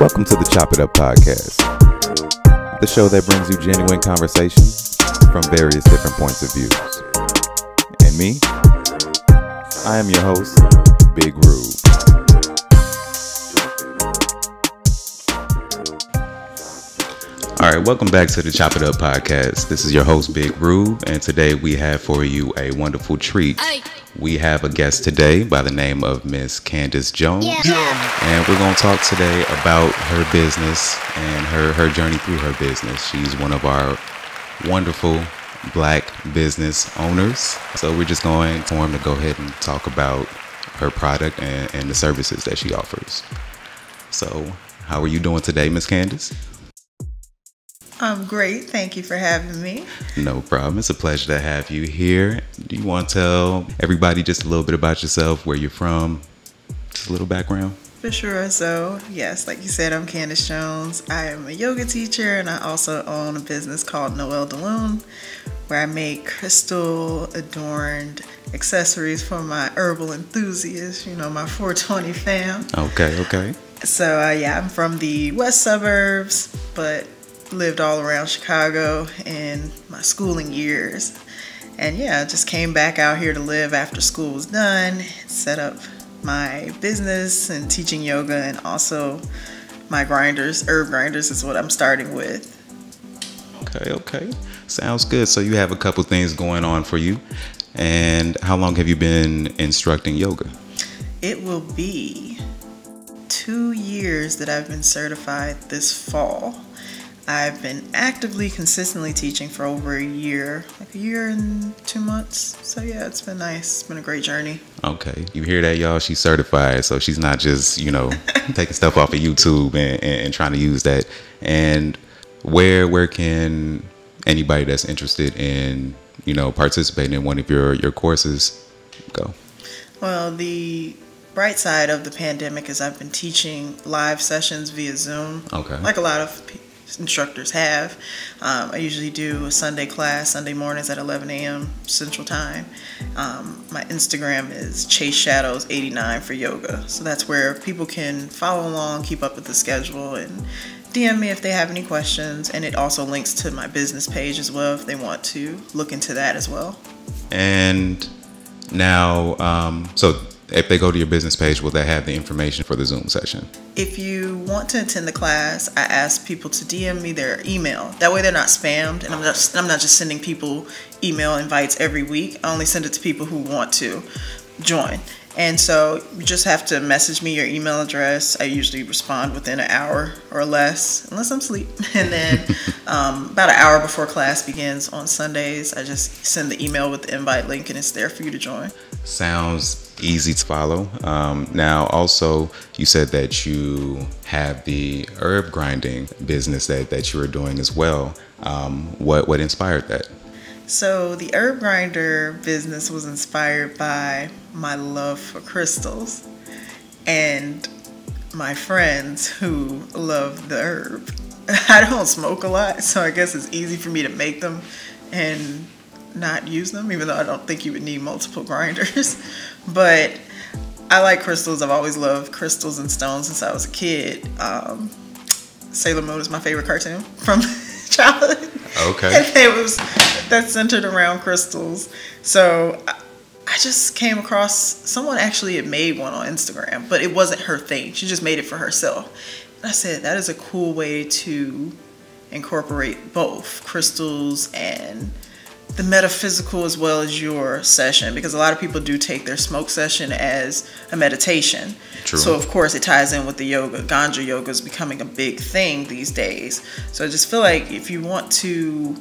Welcome to the Chop It Up podcast, the show that brings you genuine conversation from various different points of views. And me, I am your host, Big Rube. All right, welcome back to the Chop It Up podcast. This is your host, Big Rube, and today we have for you a wonderful treat. We have a guest today by the name of Miss Candace Jones, and we're going to talk today about her business and her journey through her business. She's one of our wonderful Black business owners, so we're just going to go ahead and talk about her product and the services that she offers. So, how are you doing today, Miss Candace? I'm great. Thank you for having me. No problem. It's a pleasure to have you here. Do you want to tell everybody just a little bit about yourself, where you're from, just a little background? For sure. So, yes, like you said, I'm Candace Jones. I am a yoga teacher, and I also own a business called Noel DeLune, where I make crystal-adorned accessories for my herbal enthusiasts, my 420 fam. Okay. So, I'm from the west suburbs, but lived all around Chicago in my schooling years. And I just came back out here to live after school was done, set up my business and teaching yoga, and also my grinders. Herb grinders is what I'm starting with. Okay. Sounds good. So you have a couple things going on for you. And how long have you been instructing yoga? It will be 2 years that I've been certified this fall. I've been actively, consistently teaching for over a year, like a year and 2 months. So it's been nice. It's been a great journey. Okay. You hear that, y'all? She's certified. So she's not just, taking stuff off of YouTube and trying to use that. And where can anybody that's interested in, participating in one of your courses go? Well, the bright side of the pandemic is I've been teaching live sessions via Zoom. Okay. Like a lot of instructors have. I usually do a Sunday class, Sunday mornings at 11 a.m. Central Time. My Instagram is Chase Shadows 89 for yoga. So that's where people can follow along, keep up with the schedule, and DM me if they have any questions. And it also links to my business page as well if they want to look into that as well. And now, so if they go to your business page, will they have the information for the Zoom session? If you want to attend the class, I ask people to DM me their email. That way they're not spammed, and I'm not just sending people email invites every week. I only send it to people who want to join. And so you just have to message me your email address. I usually respond within an hour or less, unless I'm asleep. And then about an hour before class begins on Sundays, I just send the email with the invite link, and it's there for you to join. Sounds easy to follow. Now, also, you said that you have the herb grinding business that you were doing as well. What inspired that? So the herb grinder business was inspired by my love for crystals and my friends who love the herb. I don't smoke a lot, so I guess it's easy for me to make them and not use them, even though I don't think you would need multiple grinders. But I like crystals. I've always loved crystals and stones since I was a kid. Sailor Moon is my favorite cartoon from childhood. Okay. And that's centered around crystals. So I just came across, someone actually had made one on Instagram, but it wasn't her thing. She just made it for herself. And I said, that is a cool way to incorporate both crystals and the metaphysical as well as your session, because a lot of people do take their smoke session as a meditation. True. So of course it ties in with the yoga. Ganja yoga is becoming a big thing these days. So I just feel like if you want to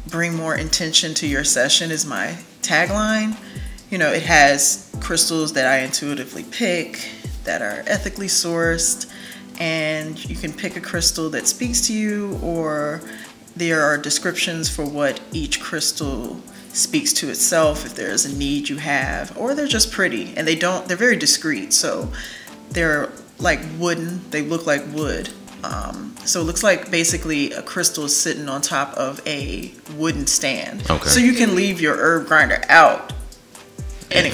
bring more intention to your session, is my tagline. It has crystals that I intuitively pick, that are ethically sourced, and you can pick a crystal that speaks to you, or there are descriptions for what each crystal speaks to itself, if there's a need you have, or they're just pretty, and they're very discreet. So they're like wooden, they look like wood. So it looks like basically a crystal is sitting on top of a wooden stand. Okay. So you can leave your herb grinder out and it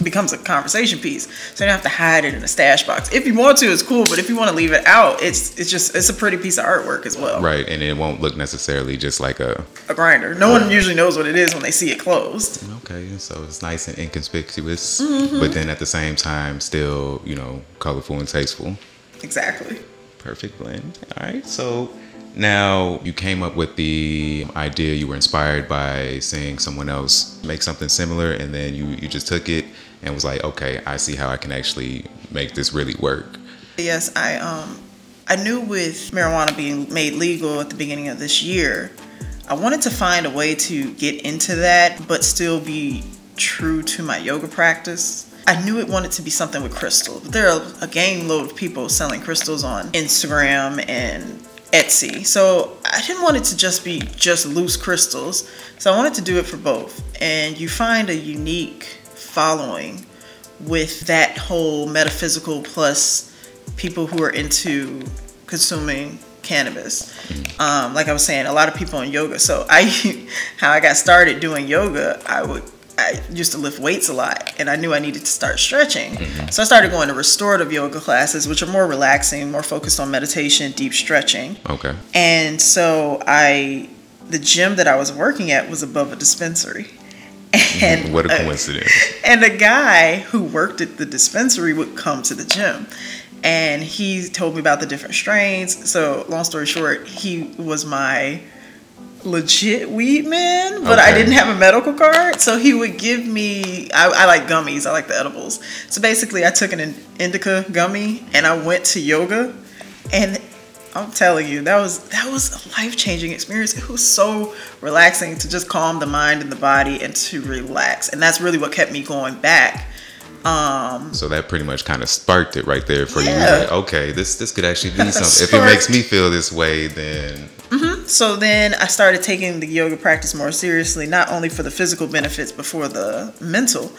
becomes a conversation piece. So you don't have to hide it in a stash box. If you want to, it's cool, but if you want to leave it out, it's a pretty piece of artwork as well. Right, and it won't look necessarily just like a grinder. No one usually knows what it is when they see it closed. Okay, so it's nice and inconspicuous, but then at the same time still, colorful and tasteful. Exactly. Perfect blend. All right, so now you came up with the idea, you were inspired by seeing someone else make something similar, and then you just took it and was like, okay, I see how I can actually make this really work. Yes, I knew with marijuana being made legal at the beginning of this year, I wanted to find a way to get into that but still be true to my yoga practice. I knew it wanted to be something with crystals. There are a gang load of people selling crystals on Instagram and Etsy. So I didn't want it to just be loose crystals. So I wanted to do it for both. And you find a unique following with that whole metaphysical plus people who are into consuming cannabis. Like I was saying, a lot of people in yoga. So how I got started doing yoga, I used to lift weights a lot, and I knew I needed to start stretching. So I started going to restorative yoga classes, which are more relaxing, more focused on meditation, deep stretching. Okay. And so the gym that I was working at was above a dispensary. And what a coincidence. And a guy who worked at the dispensary would come to the gym. And he told me about the different strains. So long story short, he was my legit weed man, but I didn't have a medical card, so he would give me I like gummies, I like the edibles. So basically I took an indica gummy and I went to yoga, and I'm telling you, that was a life-changing experience. It was so relaxing to just calm the mind and the body and to relax, and that's really what kept me going back. So that pretty much kind of sparked it right there for you. Like, okay, this could actually be something. If it makes me feel this way, then So then I started taking the yoga practice more seriously, not only for the physical benefits, but for the mental.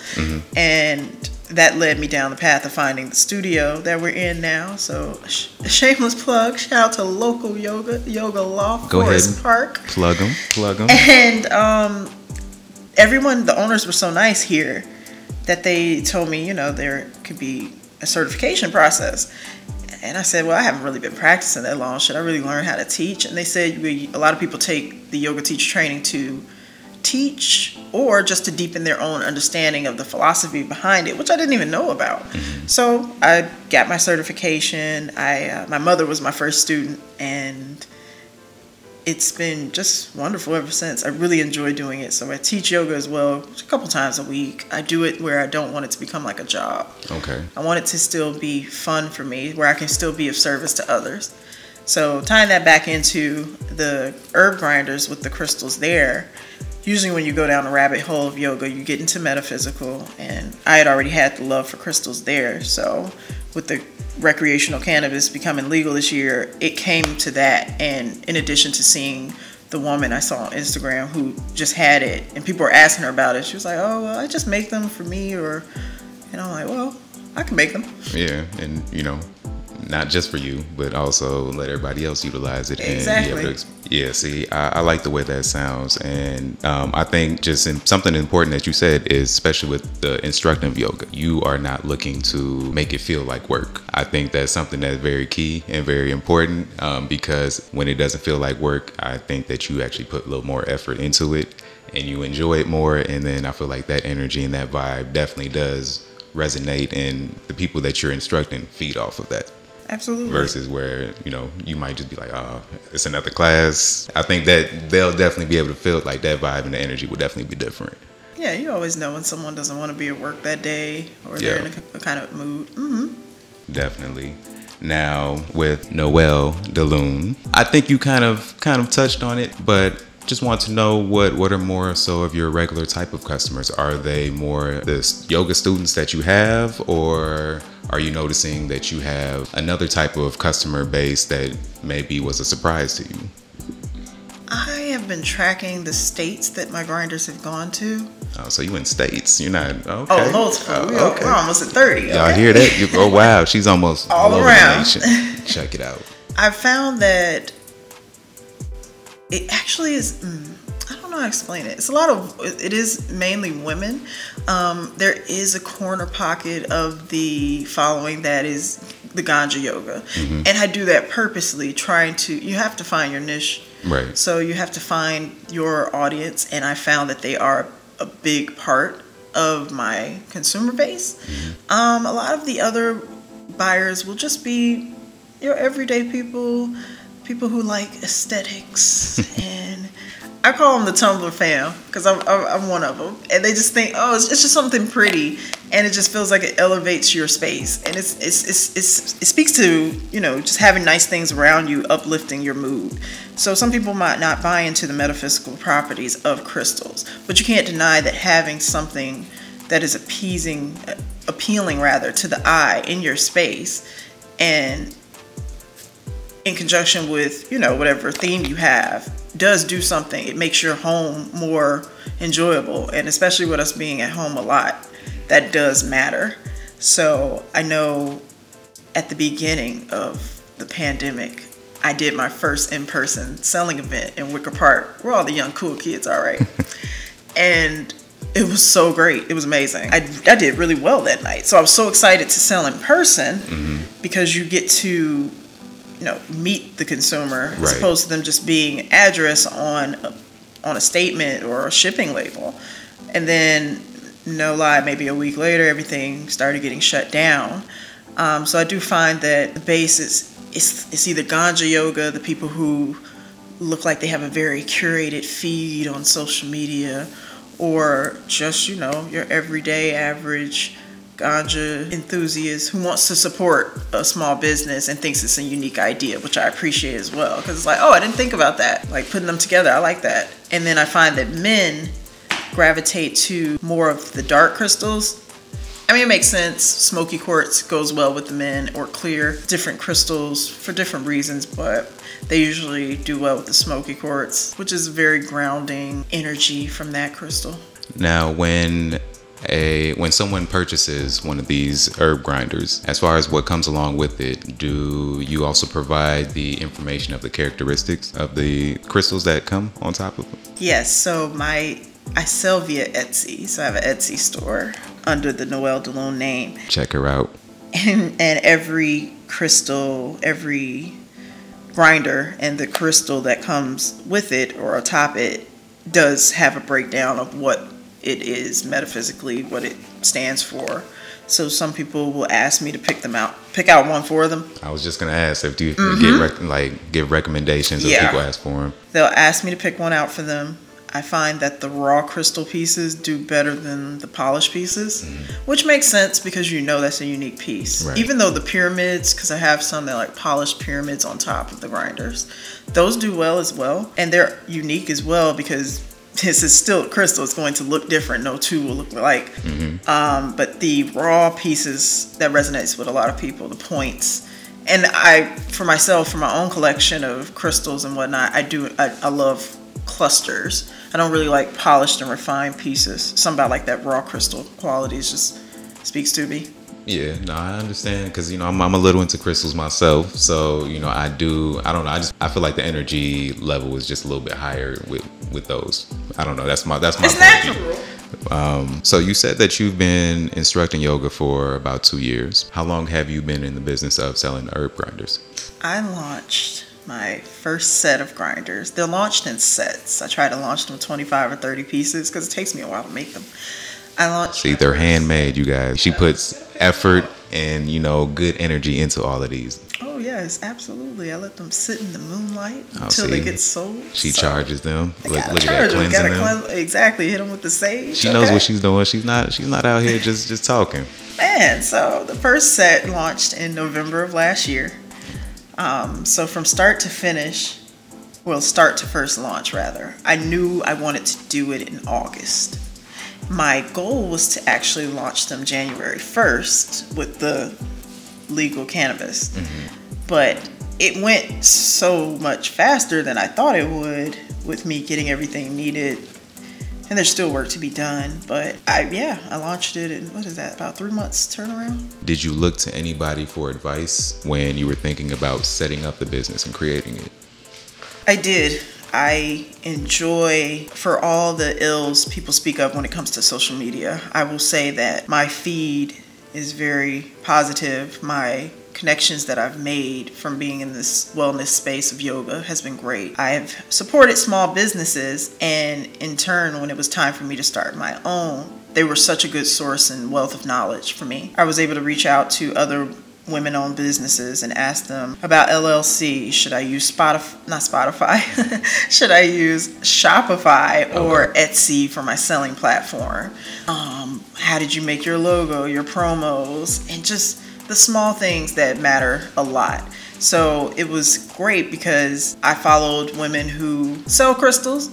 And that led me down the path of finding the studio that we're in now. So a shameless plug, shout out to local yoga loft, Forest Park. Plug them. And everyone, the owners were so nice here that they told me, there could be a certification process. And I said, well, I haven't really been practicing that long. Should I really learn how to teach? And they said a lot of people take the yoga teacher training to teach or just to deepen their own understanding of the philosophy behind it, which I didn't even know about. So I got my certification. My mother was my first student, and it's been just wonderful ever since. I really enjoy doing it. So I teach yoga as well a couple times a week. I do it where I don't want it to become like a job. Okay. I want it to still be fun for me, where I can still be of service to others. So tying that back into the herb grinders with the crystals there, usually when you go down the rabbit hole of yoga, you get into metaphysical, and I had already had the love for crystals there. So with the recreational cannabis becoming legal this year, it came to that. And in addition to seeing the woman I saw on Instagram who just had it, and people were asking her about it, she was like, oh, well, I just make them for me, and I'm like, well, I can make them. Yeah, and not just for you, but also let everybody else utilize it. Exactly. And be able to, see, I like the way that sounds. And I think just something important that you said is, especially with the instructing of yoga, you are not looking to make it feel like work. I think that's something that's very key and very important, because when it doesn't feel like work, I think that you actually put a little more effort into it and you enjoy it more. And then I feel like that energy and that vibe definitely does resonate, and the people that you're instructing feed off of that. Absolutely. Versus where, you might just be like, oh, it's another class. I think that they'll definitely be able to feel like that vibe and the energy will definitely be different. Yeah, you always know when someone doesn't want to be at work that day, or they're in a kind of mood. Definitely. Now with Noelle DeLune, I think you kind of touched on it, but just want to know what are more so of your regular type of customers. Are they more the yoga students that you have, or are you noticing that you have another type of customer base that maybe was a surprise to you? I have been tracking the states that my grinders have gone to. Oh, so you in states? You're not okay? Oh, multiple. We're almost at 30. Y'all hear that? Oh wow, she's almost all over around. the nation. Check it out. I found that it actually is. I don't know how to explain it. It's a lot of, it is mainly women. There is a corner pocket of the following that is the ganja yoga. And I do that purposely, you have to find your niche. Right. So you have to find your audience, and I found that they are a big part of my consumer base. A lot of the other buyers will just be your everyday people who like aesthetics, and I call them the Tumblr fam because I'm one of them, and they just think, oh, it's just something pretty, and it just feels like it elevates your space, and it speaks to, you know, just having nice things around you, uplifting your mood. So some people might not buy into the metaphysical properties of crystals, but you can't deny that having something that is appealing rather to the eye in your space, and in conjunction with, you know, whatever theme you have, does do something. It makes your home more enjoyable, and especially with us being at home a lot, that does matter. So I know at the beginning of the pandemic, I did my first in-person selling event in Wicker Park, where all the young cool kids are, right? And it was so great. It was amazing. I did really well that night. So I was so excited to sell in person because you get to, you know, meet the consumer as opposed to them just being address on a statement or a shipping label. And then, no lie, maybe a week later, everything started getting shut down. So I do find that the base it's either ganja yoga, the people who look like they have a very curated feed on social media, or just, you know, your everyday average ganja enthusiast who wants to support a small business and thinks it's a unique idea, which I appreciate as well, because it's like, oh, I didn't think about that. Like putting them together, I like that. And then I find that men gravitate to more of the dark crystals. I mean, it makes sense. Smoky quartz goes well with the men, or clear, different crystals for different reasons, but they usually do well with the smoky quartz, which is very grounding energy from that crystal. Now, when someone purchases one of these herb grinders, as far as what comes along with it, do you also provide the information of the characteristics of the crystals that come on top of them? Yes, so I sell via Etsy, so I have an Etsy store under the Noelle DeLune name. Check her out. And every crystal, every grinder, and the crystal that comes with it or atop it does have a breakdown of what it is metaphysically, what it stands for. So some people will ask me to pick out one for them. I was just gonna ask if you give recommendations if people ask for them. They'll ask me to pick one out for them. I find that the raw crystal pieces do better than the polished pieces, which makes sense because you know that's a unique piece. Right. Even though the pyramids, because I have some that like polished pyramids on top of the grinders, those do well as well. And they're unique as well because this is still a crystal. It's going to look different. No two will look alike. But the raw pieces, that resonates with a lot of people, the points. And for myself, for my own collection of crystals and whatnot, I love clusters. I don't really like polished and refined pieces. Something about like that raw crystal quality just speaks to me. Yeah, no, I understand because, you know, I'm a little into crystals myself. So, you know, I don't know. I feel like the energy level is just a little bit higher with those. I don't know. That's my it's natural. So you said that you've been instructing yoga for about 2 years. How long have you been in the business of selling herb grinders? I launched my first set of grinders. They're launched in sets. I try to launch them 25 or 30 pieces because it takes me a while to make them. See, they're handmade, you guys. She puts effort and, you know, good energy into all of these. Oh yes, absolutely. I let them sit in the moonlight until they get sold. She charges them. Look at that, cleansing them. Exactly, hit them with the sage. She knows what she's doing. She's not out here just talking. Man, so the first set launched in November of last year. So from start to finish, start to first launch rather, I knew I wanted to do it in August. My goal was to actually launch them January 1st with the legal cannabis. But it went so much faster than I thought it would with me getting everything needed. And there's still work to be done, but I launched it in, about 3 months turnaround. Did you look to anybody for advice when you were thinking about setting up the business and creating it? I did. I enjoy, for all the ills people speak of when it comes to social media, I will say that my feed is very positive. My connections that I've made from being in this wellness space of yoga has been great. I have supported small businesses, and in turn, when it was time for me to start my own, they were such a good source and wealth of knowledge for me. I was able to reach out to other women-owned businesses and ask them about LLC. Should I use Spotify? Should I use Shopify or Etsy for my selling platform? How did you make your logo, your promos, and just the small things that matter a lot. So it was great because I followed women who sell crystals,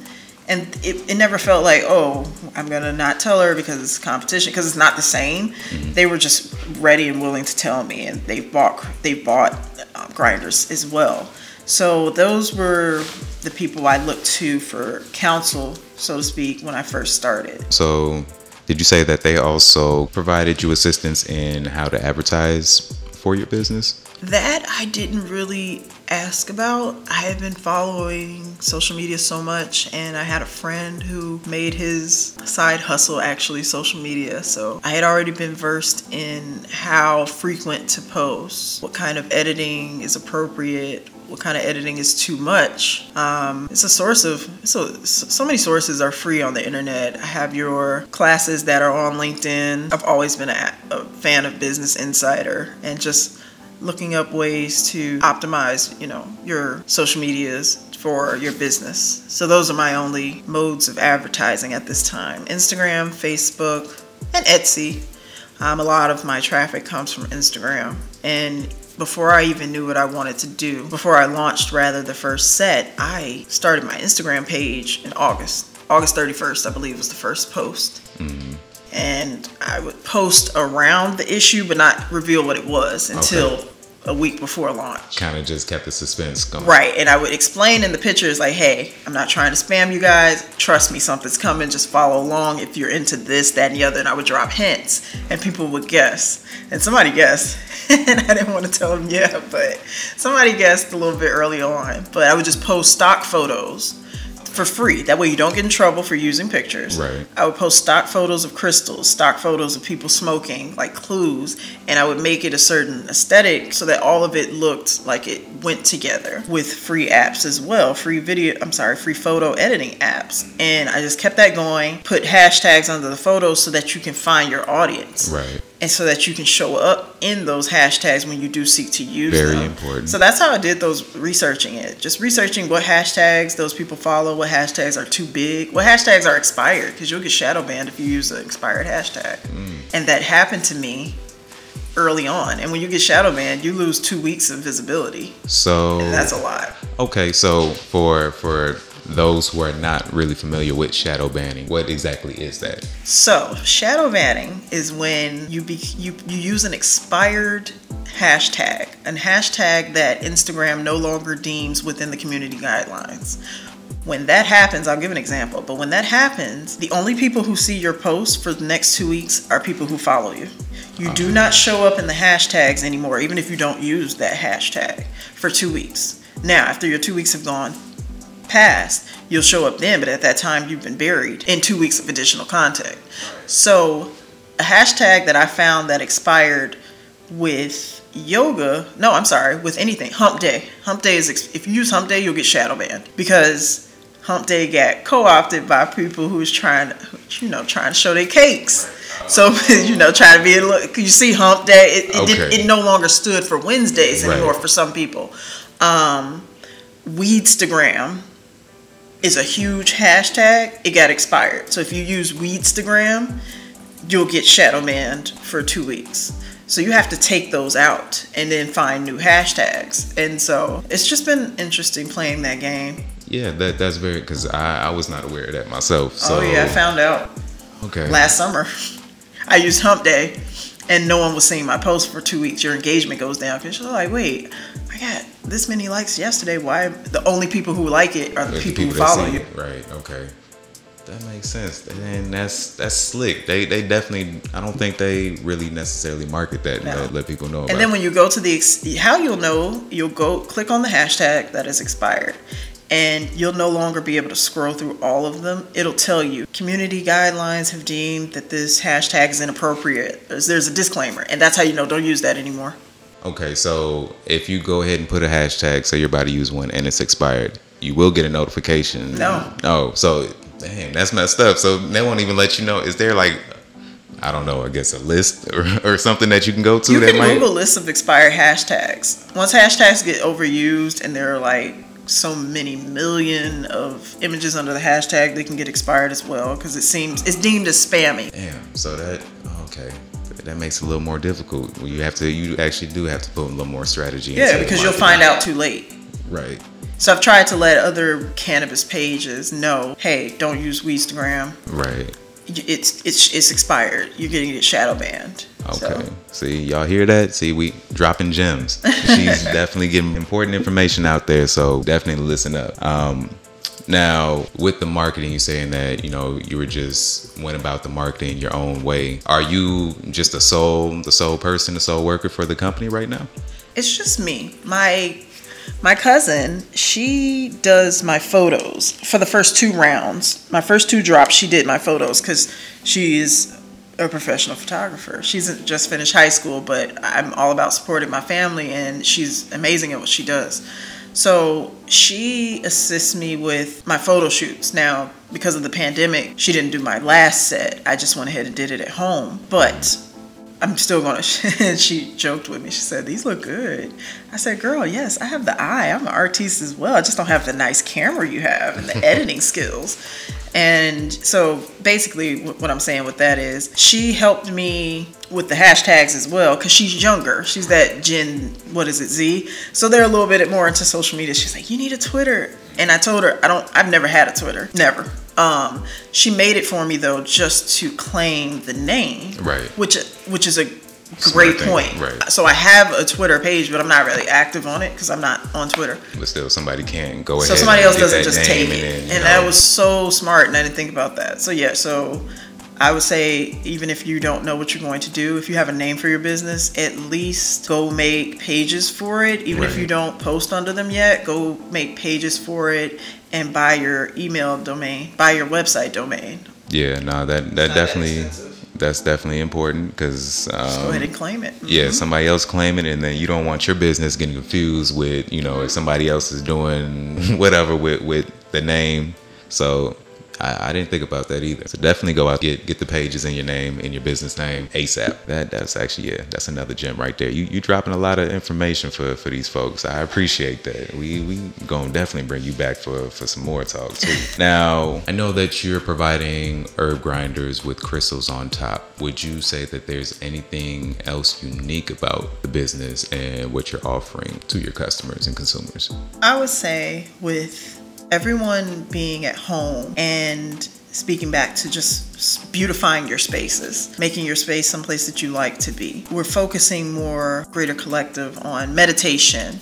and it never felt like, oh, I'm going to not tell her because it's competition, because it's not the same. Mm-hmm. They were just ready and willing to tell me, and they bought grinders as well. So those were the people I looked to for counsel, so to speak, when I first started. So did you say that they also provided you assistance in how to advertise for your business? That I didn't really ask about. I have been following social media so much, and I had a friend who made his side hustle actually social media. So I had already been versed in how frequent to post, what kind of editing is appropriate, what kind of editing is too much. It's a source of, so many sources are free on the internet. I have your classes that are on LinkedIn. I've always been a fan of Business Insider, and just looking up ways to optimize, your social medias for your business. So those are my only modes of advertising at this time. Instagram, Facebook, and Etsy. A lot of my traffic comes from Instagram. And before I even knew what I wanted to do, before I launched the first set, I started my Instagram page in August. August 31st, I believe, was the first post. Mm-hmm. And I would post around the issue, but not reveal what it was until a week before launch. Kind of just kept the suspense going. Right. And I would explain in the pictures like, hey, I'm not trying to spam you guys. Trust me, something's coming. Just follow along if you're into this, that, and the other. And I would drop hints, and people would guess. And somebody guessed. And I didn't want to tell them yet, but somebody guessed a little bit early on. But I would just post stock photos for free. That way you don't get in trouble for using pictures. Right. I would post stock photos of crystals, stock photos of people smoking, like clues, and I would make it a certain aesthetic so that all of it looked like it went together with free apps as well, free photo editing apps. And I just kept that going, put hashtags under the photos so that you can find your audience. Right. And so that you can show up in those hashtags when you do seek to use them. Very important. So that's how I did those, researching it. Just researching what hashtags those people follow, what hashtags are too big, what hashtags are expired, because you'll get shadow banned if you use an expired hashtag. And that happened to me early on. And when you get shadow banned, you lose 2 weeks of visibility. So and that's a lot. Okay, so for those who are not really familiar with shadow banning, what exactly is that? So shadow banning is when you use an expired hashtag, a hashtag that Instagram no longer deems within the community guidelines. When that happens, I'll give an example, but when that happens, the only people who see your post for the next 2 weeks are people who follow you. You do not show up in the hashtags anymore, even if you don't use that hashtag, for 2 weeks. Now, after your 2 weeks have gone past, you'll show up then, but at that time you've been buried in 2 weeks of additional content. So a hashtag that I found that expired with with anything, hump day. Hump day is, if you use hump day, you'll get shadow banned, because hump day got co-opted by people who was trying to show their cakes. So, trying to be a little, you see hump day, it no longer stood for Wednesdays anymore for some people. Weedstagram is a huge hashtag. It got expired. So if you use Weedstagram, you'll get shadow banned for 2 weeks. So you have to take those out and then find new hashtags. And so it's just been interesting playing that game. Yeah, that's very, because I was not aware of that myself. So. Oh yeah, I found out last summer. I used hump day and no one was seeing my post for 2 weeks. Your engagement goes down because you're like, wait, I got this many likes yesterday. Why? The only people who like it are the people who follow you. Right. Okay. That makes sense. And that's slick. They definitely, I don't think they really necessarily market that and let people know about it. And then when you go to how you'll know, you'll go click on the hashtag that is expired. and you'll no longer be able to scroll through all of them. It'll tell you community guidelines have deemed that this hashtag is inappropriate. There's a disclaimer, and that's how you know don't use that anymore. Okay, so if you go ahead and put a hashtag, say you're about to use one and it's expired, you will get a notification. No. Oh, so dang, that's messed up. So they won't even let you know. Is there like, I don't know, I guess a list or something that you can go to? You can Google lists of expired hashtags. Once hashtags get overused and there are like so many million of images under the hashtag, they can get expired as well because it's deemed as spammy. Damn. So that makes it a little more difficult. You actually do have to put a little more strategy. Yeah, because you'll find out too late. Right. So I've tried to let other cannabis pages know, hey, don't use Weedstagram. Right. It's expired. You're getting it shadow banned. Okay. So. See, y'all hear that? See, we dropping gems. She's definitely getting important information out there, so definitely listen up. Now, with the marketing, you're saying that, you were just went about the marketing your own way. Are you just the sole person, the sole worker for the company right now? It's just me. My cousin, she does my photos for the first 2 rounds. My first 2 drops, she did my photos because she is a professional photographer. She's just finished high school, but I'm all about supporting my family, and she's amazing at what she does. So she assists me with my photo shoots. Now, because of the pandemic, she didn't do my last set. I just went ahead and did it at home. But I'm still going to, she joked with me. She said, these look good. I said, girl, yes, I have the eye. I'm an artiste as well. I just don't have the nice camera you have and the editing skills. And so basically what I'm saying with that is she helped me with the hashtags as well because she's younger. She's that Gen, Z? So they're a little bit more into social media. She's like, you need a Twitter. And I told her, I've never had a Twitter. Never. She made it for me though, just to claim the name. Right. Which is a great point. Right. So I have a Twitter page, but I'm not really active on it because I'm not on Twitter. But still, somebody can go ahead. So somebody else doesn't just take it. And that was so smart, and I didn't think about that. So yeah, so I would say even if you don't know what you're going to do, if you have a name for your business, at least go make pages for it. Even if you don't post under them yet, go make pages for it and buy your email domain, buy your website domain. Yeah, no, that definitely. That's definitely important because go ahead and claim it. Yeah, somebody else claim it, and then you don't want your business getting confused with if somebody else is doing whatever with the name. So I didn't think about that either. So definitely go out, get the pages in your name, in your business name ASAP. That's actually, that's another gem right there. You dropping a lot of information for these folks. I appreciate that. We gonna definitely bring you back for some more talk too. Now, I know that you're providing herb grinders with crystals on top. Would you say that there's anything else unique about the business and what you're offering to your customers and consumers? I would say with everyone being at home and speaking back to just beautifying your spaces, making your space someplace that you like to be. We're focusing more, Greater Collective, on meditation,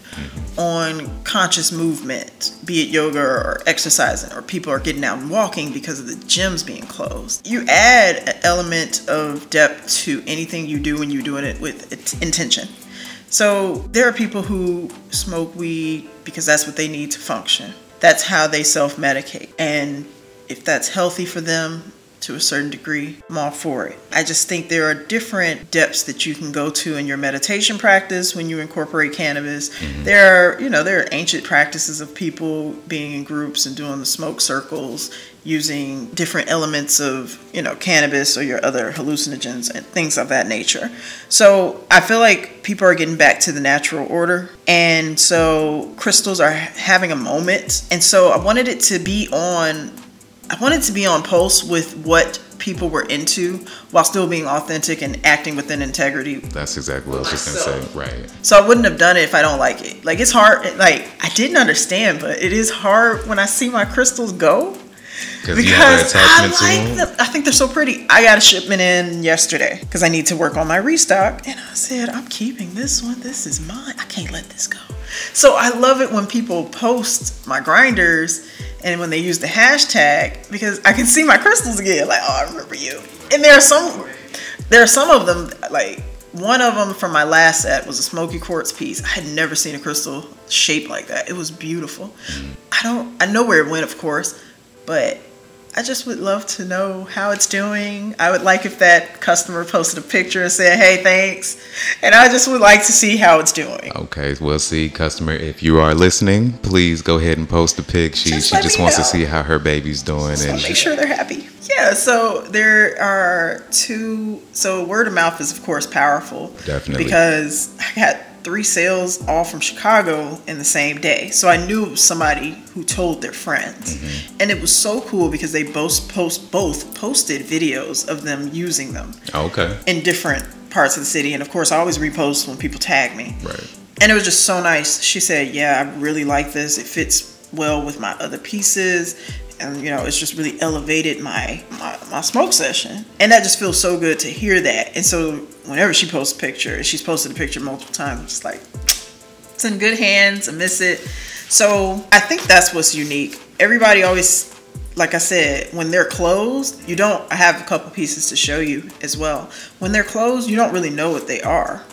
on conscious movement, be it yoga or exercising, or people are getting out and walking because of the gyms being closed. You add an element of depth to anything you do when you're doing it with intention. So there are people who smoke weed because that's what they need to function. That's how they self-medicate. And if that's healthy for them to a certain degree, I'm all for it. I just think there are different depths that you can go to in your meditation practice when you incorporate cannabis. There are ancient practices of people being in groups and doing the smoke circles, using different elements of, cannabis or your other hallucinogens and things of that nature. So I feel like people are getting back to the natural order. And so crystals are having a moment. And so I wanted to be on pulse with what people were into while still being authentic and acting within integrity. That's exactly what I was just going to say. Right. So I wouldn't have done it if I don't like it. Like, it's hard. Like, I didn't understand, but it is hard when I see my crystals go. Because I like them. I think they're so pretty. I got a shipment in yesterday because I need to work on my restock. And I said, I'm keeping this one. This is mine. I can't let this go. So I love it when people post my grinders and when they use the hashtag, because I can see my crystals again. Like, oh, I remember you. And there are some of them, like one of them from my last set was a smoky quartz piece. I had never seen a crystal shaped like that. It was beautiful. I I know where it went, of course, but I just would love to know how it's doing. I would like if that customer posted a picture and said, hey, thanks. And I just would like to see how it's doing. Okay, well, see, customer, if you are listening, please go ahead and post a pic. She just wants to see how her baby's doing. So and make sure they're happy. Yeah, so there are so word of mouth is, of course, powerful. Definitely. Because I got 3 sales all from Chicago in the same day. So I knew it was somebody who told their friends. Mm-hmm. And it was so cool because they both posted videos of them using them. Okay. In different parts of the city. And of course, I always repost when people tag me. Right. And it was just so nice. She said, yeah, I really like this. It fits well with my other pieces. And, you know, it's just really elevated my smoke session. And that just feels so good to hear that. And so whenever she posts a picture, and she's posted a picture multiple times, it's like, it's in good hands. I miss it. So I think that's what's unique. Everybody always, like I said, when they're closed, I have a couple pieces to show you as well. When they're closed, you don't really know what they are.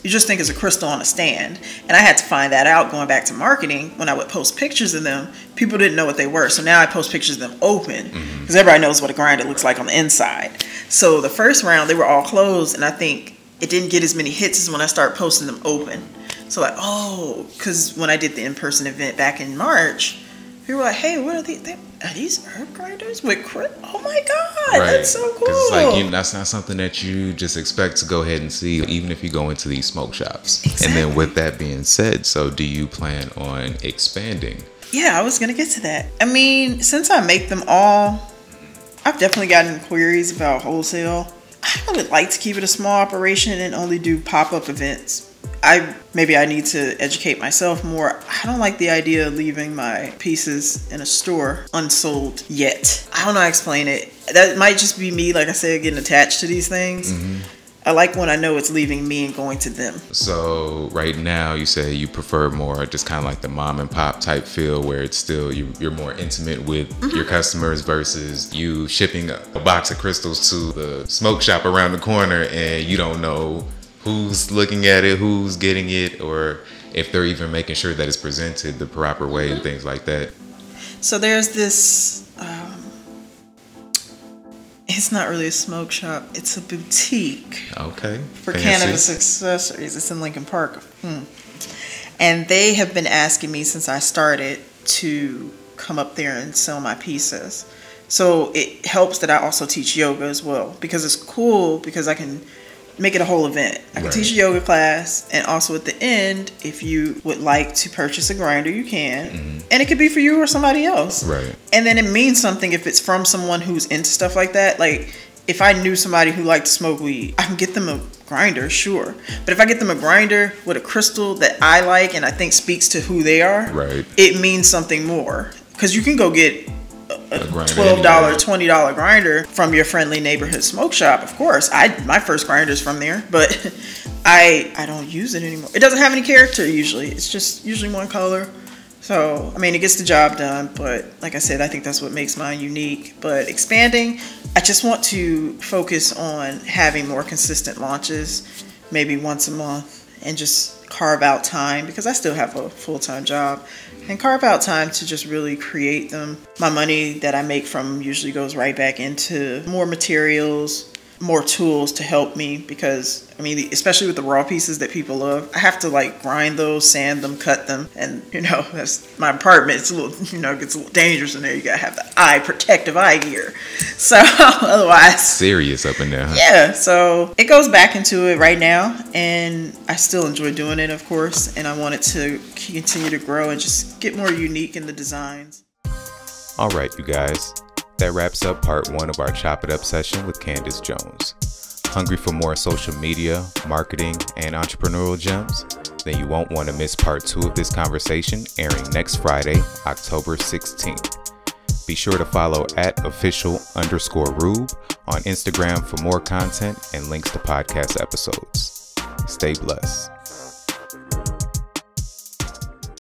You just think it's a crystal on a stand. And I had to find that out going back to marketing. When I would post pictures of them, people didn't know what they were. So now I post pictures of them open because everybody knows what a grinder looks like on the inside. So the first round, they were all closed. And I think it didn't get as many hits as when I started posting them open. So like, oh, because when I did the in-person event back in March, people were like, hey, what are these? Are these herb grinders with oh my God, right. That's so cool. It's like, that's not something that you just expect to go ahead and see, even if you go into these smoke shops. Exactly. And then with that being said, so do you plan on expanding? Yeah, I was going to get to that. I mean, since I make them all, I've definitely gotten queries about wholesale. I would like to keep it a small operation and only do pop-up events. Maybe I need to educate myself more. I don't like the idea of leaving my pieces in a store unsold yet. I don't know how to explain it. That might just be me, like I said, getting attached to these things. Mm-hmm. I like when I know it's leaving me and going to them. So right now you say you prefer more just kind of like the mom and pop type feel where it's still you're more intimate with your customers versus you shipping a box of crystals to the smoke shop around the corner and you don't know who's looking at it, who's getting it, or if they're even making sure that it's presented the proper way and things like that. So there's this, it's not really a smoke shop, it's a boutique. Okay. For cannabis accessories. It's in Lincoln Park. And they have been asking me since I started to come up there and sell my pieces. So it helps that I also teach yoga as well, because it's cool because I can make it a whole event. I can teach a yoga class, and also at the end, if you would like to purchase a grinder, you can. And it could be for you or somebody else. Right. And then it means something if it's from someone who's into stuff like that. Like, if I knew somebody who liked to smoke weed, I can get them a grinder, sure. But if I get them a grinder with a crystal that I like and I think speaks to who they are, it means something more. Because you can go get a $12, $20 grinder from your friendly neighborhood smoke shop. Of course, my first grinder is from there, but I don't use it anymore. It doesn't have any character usually. It's just usually one color. So, I mean, it gets the job done, but like I said, I think that's what makes mine unique. But expanding, I just want to focus on having more consistent launches, maybe once a month, and just carve out time, because I still have a full-time job, and carve out time to just really create them. My money that I make from them usually goes right back into more materials, more tools to help me, because I mean, especially with the raw pieces that people love, I have to like grind those, sand them, cut them, and that's my apartment. It's a little, it gets a little dangerous in there. You gotta have the protective eye gear. So otherwise, serious up in there, huh? Yeah. So it goes back into it right now, and I still enjoy doing it, of course, and I want it to continue to grow and just get more unique in the designs. All right, you guys. That wraps up part 1 of our Chop It Up session with Candace Jones. Hungry for more social media, marketing, and entrepreneurial gems? Then you won't want to miss part 2 of this conversation, airing next Friday, October 16th. Be sure to follow @official_Rube on Instagram for more content and links to podcast episodes. Stay blessed.